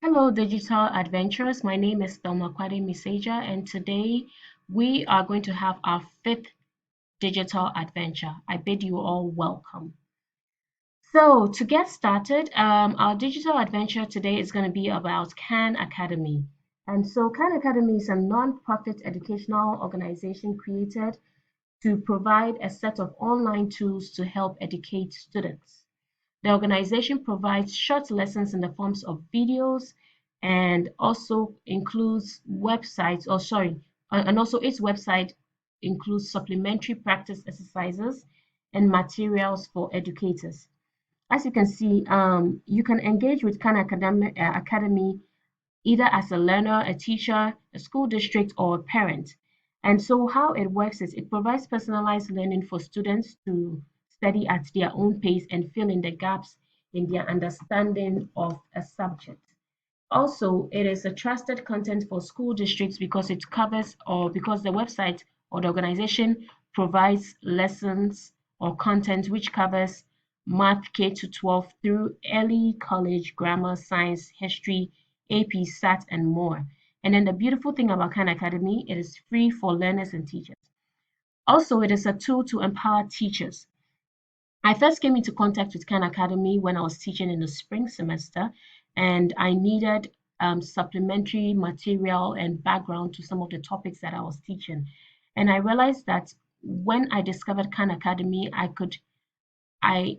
Hello, digital adventurers. My name is Thelma Kwade Miseja, and today we are going to have our fifth digital adventure. I bid you all welcome. So, to get started, our digital adventure today is going to be about Khan Academy. And so, Khan Academy is a non-profit educational organization created to provide a set of online tools to help educate students. The organization provides short lessons in the forms of videos and also includes websites, or sorry, and also its website includes supplementary practice exercises and materials for educators. As you can see, you can engage with Academy either as a learner, a teacher, a school district, or a parent. And so, how it works is it provides personalized learning for students to study at their own pace and fill in the gaps in their understanding of a subject. Also, it is a trusted content for school districts because it covers or because the website or the organization provides lessons or content which covers math K to 12 through early college, grammar, science, history, AP, SAT, and more. And then the beautiful thing about Khan Academy, it is free for learners and teachers. Also, it is a tool to empower teachers. I first came into contact with Khan Academy when I was teaching in the spring semester, and I needed supplementary material and background to some of the topics that I was teaching. And I realized that when I discovered Khan Academy, I I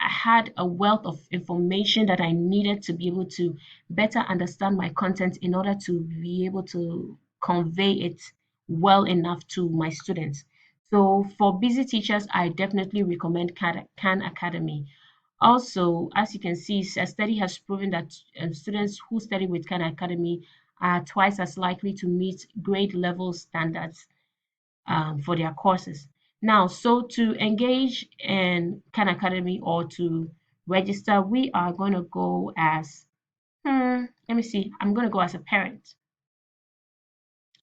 had a wealth of information that I needed to be able to better understand my content in order to be able to convey it well enough to my students. So for busy teachers, I definitely recommend Khan Academy. Also, as you can see, a study has proven that students who study with Khan Academy are twice as likely to meet grade level standards for their courses. Now, so to engage in Khan Academy or to register, we are going to go as, let me see, I'm going to go as a parent.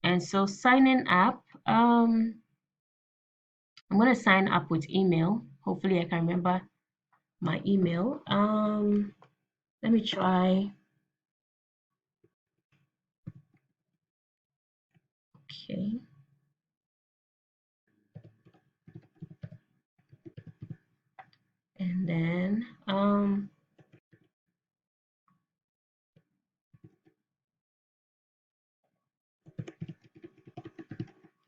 And so signing up, I'm going to sign up with email. Hopefully I can remember my email. Let me try. Okay. And then,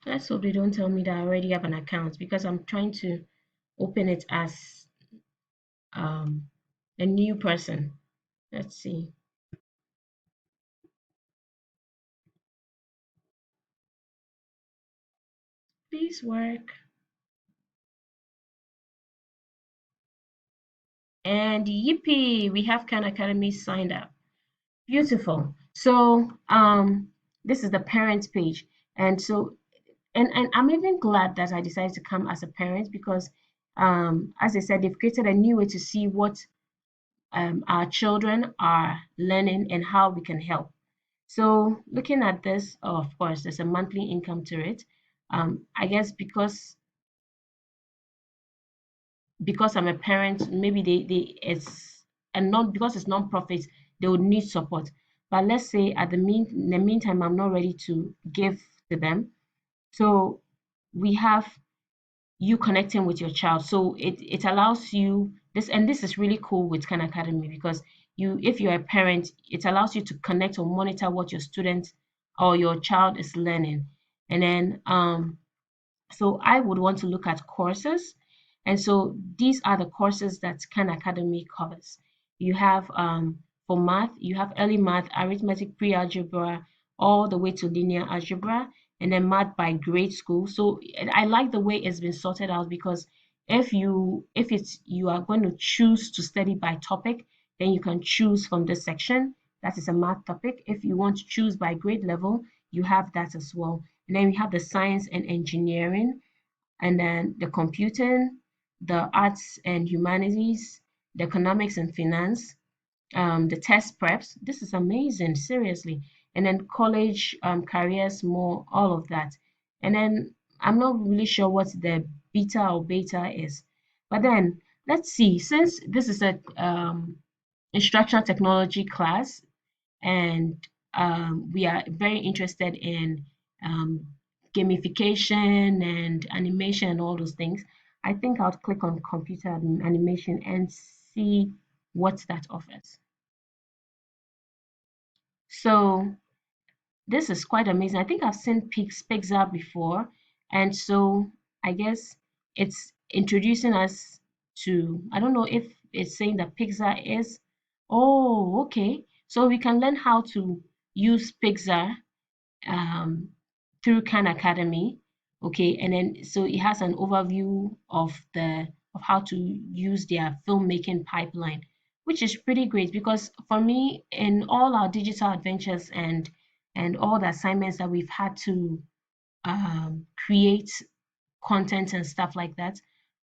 let's hope they don't tell me that I already have an account because I'm trying to open it as um, a new person. Let's see. Please work. And yippee, we have Khan Academy signed up. Beautiful. So this is the parents page. And so and I'm even glad that I decided to come as a parent because as I said, they've created a new way to see what our children are learning and how we can help. So looking at this, oh, of course, there's a monthly income to it. I guess because I'm a parent, maybe they it's and not because it's non-profit, they would need support. But let's say in the meantime, I'm not ready to give to them. So we have you connecting with your child. So it allows you this, and this is really cool with Khan Academy because if you're a parent, it allows you to connect or monitor what your student or your child is learning. And then so I would want to look at courses. And so these are the courses that Khan Academy covers. You have for math, you have early math, arithmetic, pre-algebra, all the way to linear algebra, and then math by grade school. So and I like the way it's been sorted out because if it's you are going to choose to study by topic, then you can choose from this section. That is a math topic. If you want to choose by grade level, you have that as well. And then we have the science and engineering, and then the computing, the arts and humanities, the economics and finance, the test preps. This is amazing, seriously. And then college careers, more, all of that. And then I'm not really sure what the beta or beta is. But then let's see, since this is a instructional technology class, and we are very interested in gamification and animation and all those things, I think I'll click on computer animation and see what that offers. So this is quite amazing. I think I've seen Pixar before, and so I guess it's introducing us to, I don't know if it's saying that Pixar is. Oh, okay. So we can learn how to use Pixar um, through Khan Academy. Okay, and then so it has an overview of how to use their filmmaking pipeline, which is pretty great because for me, in all our digital adventures and all the assignments that we've had to create content and stuff like that,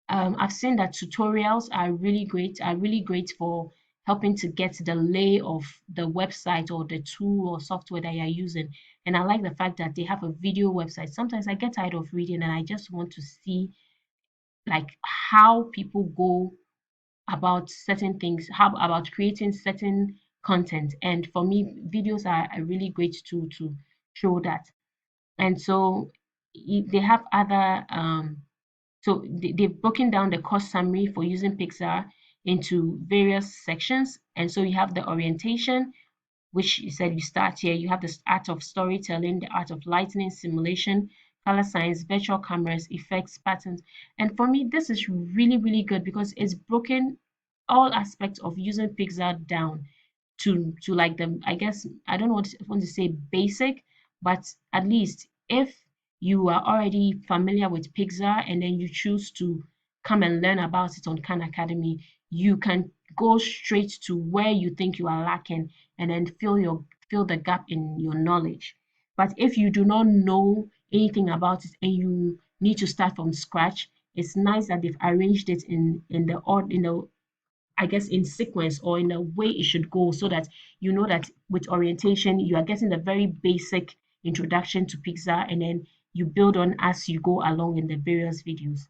I've seen that tutorials are really great for helping to get the lay of the website or the tool or software that you're using. And I like the fact that they have a video website. Sometimes I get tired of reading and I just want to see like how people go about certain things, how about creating certain content. And for me, videos are a really great tool to show that. And so they have other so they've broken down the course summary for using Pixar into various sections. And so you have the orientation, which you said you start here. You have the art of storytelling, the art of lighting, simulation, color science, virtual cameras, effects, patterns. And for me, this is really, really good because it's broken all aspects of using Pixar down to like the, I guess I don't know what want to say basic, but at least if you are already familiar with Pixar and then you choose to come and learn about it on Khan Academy, you can go straight to where you think you are lacking and then fill the gap in your knowledge. But if you do not know anything about it and you need to start from scratch, it's nice that they've arranged it in the odd in the I guess in sequence or in a way it should go so that you know that with orientation you are getting the very basic introduction to Pixar and then you build on as you go along in the various videos.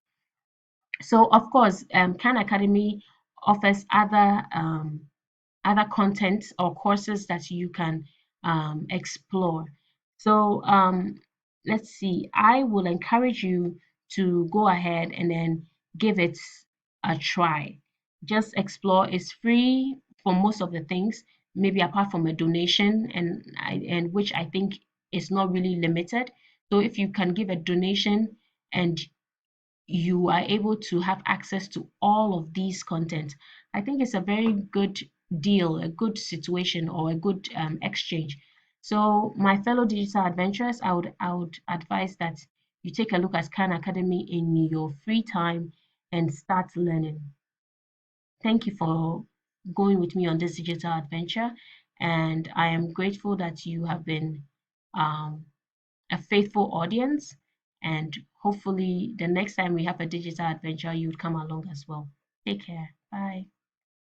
So of course, Khan Academy offers other content or courses that you can explore. So let's see, I will encourage you to go ahead and then give it a try. Just explore. It's free for most of the things, maybe apart from a donation, and which I think is not really limited. So if you can give a donation and you are able to have access to all of these content, I think it's a very good deal, a good situation, or a good exchange. So, my fellow digital adventurers, I would advise that you take a look at Khan Academy in your free time and start learning. Thank you for going with me on this digital adventure, and I am grateful that you have been um, a faithful audience. And hopefully, the next time we have a digital adventure, you'd come along as well. Take care. Bye.